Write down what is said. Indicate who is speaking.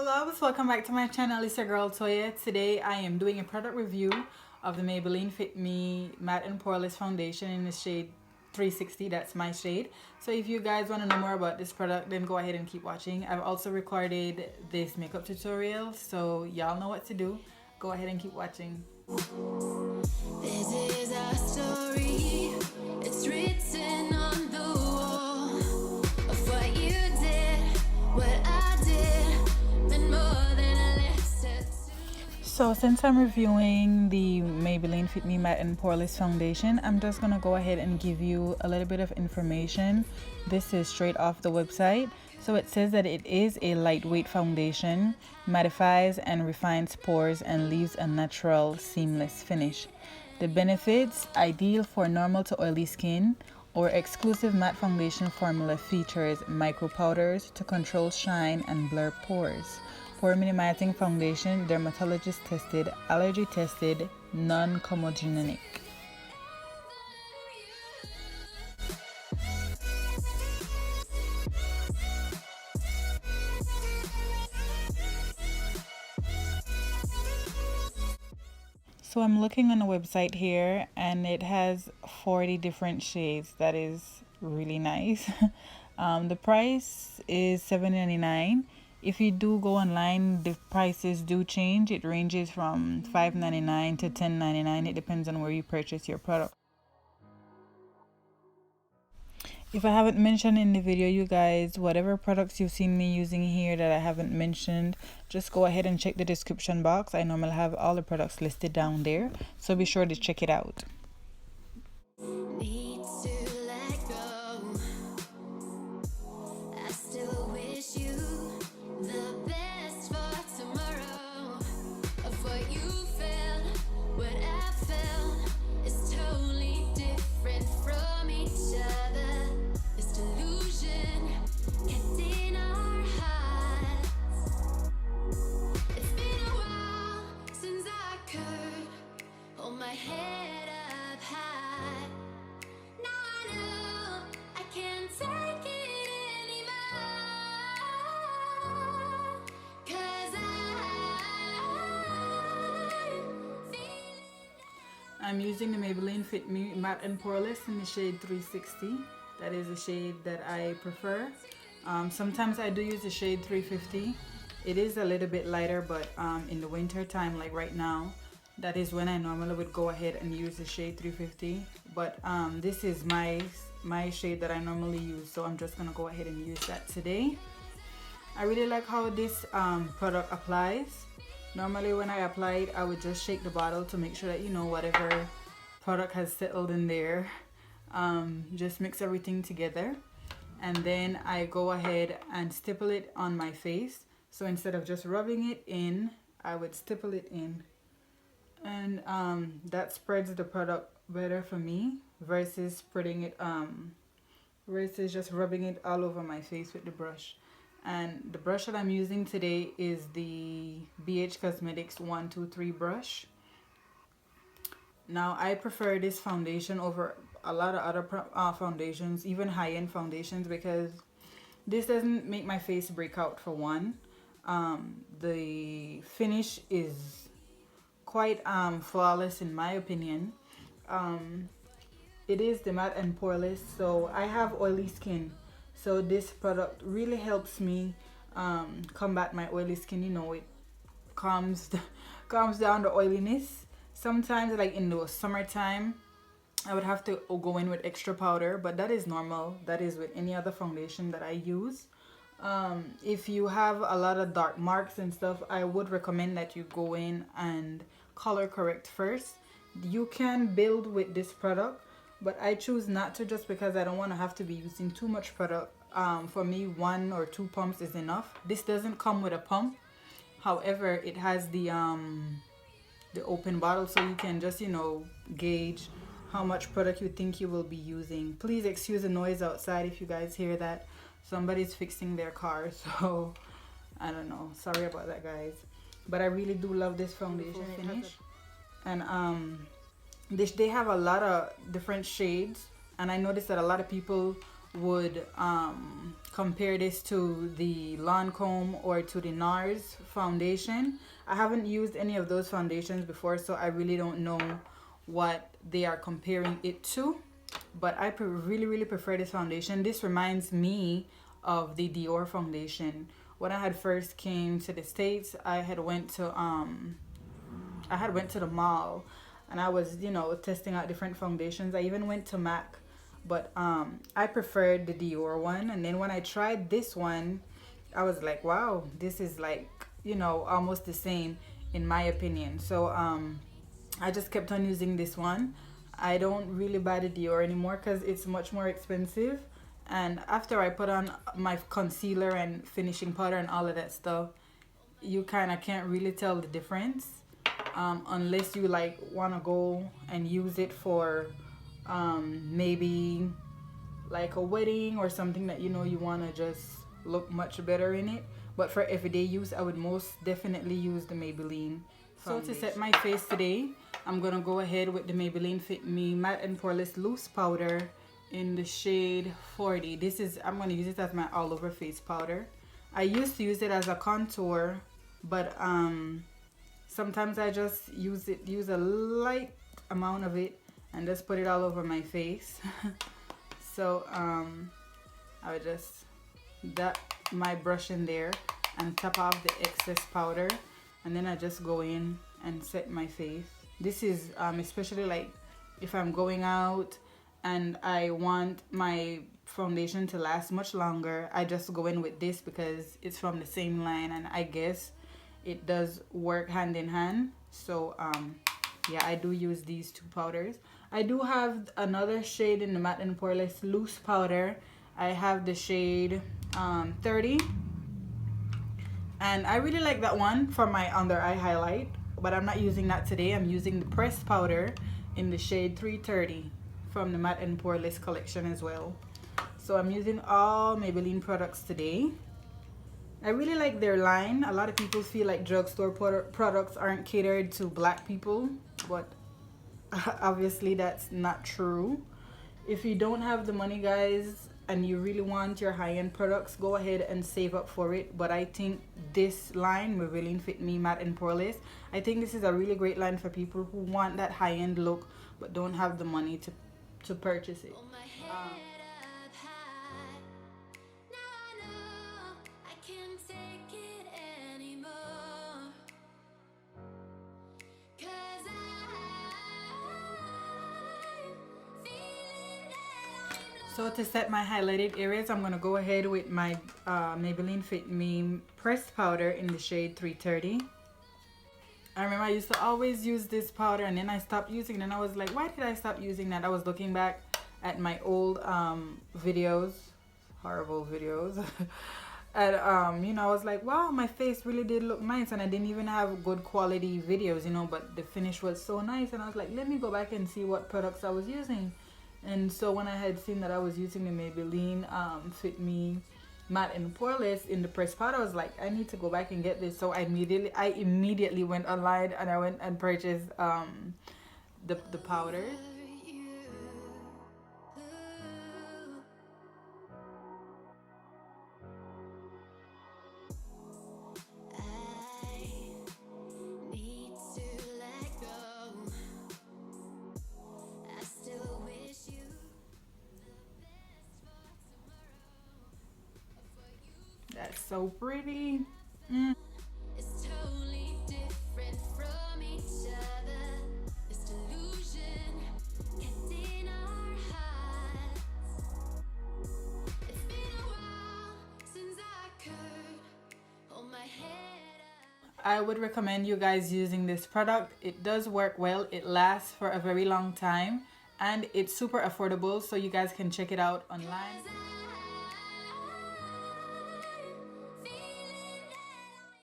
Speaker 1: loves, welcome back to my channel. It's your girl Toya. Today I am doing a product review of the Maybelline Fit Me Matte and Poreless foundation in the shade 360. That's my shade. So if you guys want to know more about this product, then go ahead and keep watching. I've also recorded this makeup tutorial, so y'all know what to do. Go ahead and keep watching.
Speaker 2: This is our story. It's written on the wall of what you did, what I did, and more than a letter to.
Speaker 1: So since I'm reviewing the Maybelline Fit Me Matte and Poreless foundation, I'm just gonna go ahead and give you a little bit of information. This is straight off the website. So it says that it is a lightweight foundation, mattifies and refines pores and leaves a natural seamless finish. The benefits: ideal for normal to oily skin. Our exclusive matte foundation formula features micro powders to control shine and blur pores. Pore minimizing foundation, dermatologist tested, allergy tested, non-comedogenic. So I'm looking on the website here and it has 40 different shades. That is really nice. The price is $7.99. If you do go online, the prices do change. It ranges from $5.99 to $10.99. It depends on where you purchase your product. If I haven't mentioned in the video, you guys, whatever products you've seen me using here that I haven't mentioned, just go ahead and check the description box. I normally have all the products listed down there, so be sure to check it out.
Speaker 2: Need to let go. I still wish you the best for tomorrow. Of what you felt, what I felt is totally different from each other. This delusion kept in our hearts. It's been a while since I could hold my head up high. Now I know I can't take it anymore. 'Cause
Speaker 1: I'm using the Maybelline Fit Me Matte and Poreless in the shade 360. That is a shade that I prefer. Sometimes I do use the shade 350. It is a little bit lighter, but in the winter time, like right now, that is when I normally would go ahead and use the shade 350. But this is my shade that I normally use, so I'm just gonna go ahead and use that today. I really like how this product applies. Normally when I apply it, I would just shake the bottle to make sure that, you know, whatever product has settled in there. Just mix everything together, and then I go ahead and stipple it on my face. So instead of just rubbing it in, I would stipple it in, and that spreads the product better for me versus spreading it versus just rubbing it all over my face with the brush. And the brush that I'm using today is the BH Cosmetics 123 brush. Now I prefer this foundation over a lot of other foundations, even high-end foundations, because this doesn't make my face break out, for one. The finish is quite flawless in my opinion. It is the Matte and Poreless, so I have oily skin, so this product really helps me combat my oily skin. You know, it calms down the oiliness. Sometimes, like in the summertime, I would have to go in with extra powder, but that is normal. That is with any other foundation that I use. If you have a lot of dark marks and stuff, I would recommend that you go in and color correct first. You can build with this product, but I choose not to, just because I don't want to have to be using too much product. For me, 1 or 2 pumps is enough. This doesn't come with a pump. However, it has the open bottle, so you can just, you know, gauge how much product you think you will be using. Please excuse the noise outside if you guys hear that. Somebody's fixing their car, so I don't know. Sorry about that, guys. But I really do love this foundation finish. And they have a lot of different shades, and I noticed that a lot of people would compare this to the Lancome or to the NARS foundation. I haven't used any of those foundations before, so I really don't know what they are comparing it to, but I really prefer this foundation. This reminds me of the Dior foundation. When I had first came to the States, I had went to the mall, and I was, you know, testing out different foundations. I even went to MAC, but I preferred the Dior one. And then when I tried this one, I was like, wow, this is like, you know, almost the same in my opinion. So I just kept on using this one. I don't really buy the Dior anymore because it's much more expensive. And after I put on my concealer and finishing powder and all of that stuff, you kind of can't really tell the difference unless you like want to go and use it for maybe like a wedding or something that you know you want to just look much better in it. But for everyday use, I would most definitely use the Maybelline foundation. So to set my face today, I'm gonna go ahead with the Maybelline Fit Me Matte and Poreless Loose Powder in the shade 40. This is, I'm gonna use it as my all over face powder. I used to use it as a contour, but sometimes I just use a light amount of it and just put it all over my face. So I would just dot my brush in there and tap off the excess powder, and then I just go in and set my face. This is especially like if I'm going out and I want my foundation to last much longer, I just go in with this because it's from the same line, and I guess it does work hand in hand. So yeah, I do use these two powders. I do have another shade in the Matte and Poreless Loose Powder. I have the shade 30, and I really like that one for my under eye highlight, but I'm not using that today. I'm using the pressed powder in the shade 330 from the Matte and Poreless collection as well. So I'm using all Maybelline products today. I really like their line. A lot of people feel like drugstore products aren't catered to black people, but obviously that's not true. If you don't have the money, guys, and you really want your high-end products, go ahead and save up for it. But I think this line, Maybelline Fit Me Matte and Poreless, I think this is a really great line for people who want that high-end look but don't have the money to purchase it. So to set my highlighted areas, I'm going to go ahead with my Maybelline Fit Me pressed powder in the shade 330. I remember I used to always use this powder, and then I stopped using it, and I was like, why did I stop using that? I was looking back at my old videos, horrible videos. And you know, I was like, wow, my face really did look nice, and I didn't even have good quality videos, you know, but the finish was so nice. And I was like, let me go back and see what products I was using. And so when I had seen that I was using the Maybelline Fit Me Matte and Poreless in the pressed powder, I was like, I need to go back and get this. So I immediately went online and I went and purchased the powder. That's so pretty.
Speaker 2: It's totally different from each other. This delusion kept in our hearts. It's been a while since I could hold my head up.
Speaker 1: I would recommend you guys using this product. It does work well. It lasts for a very long time, and it's super affordable, so you guys can check it out online.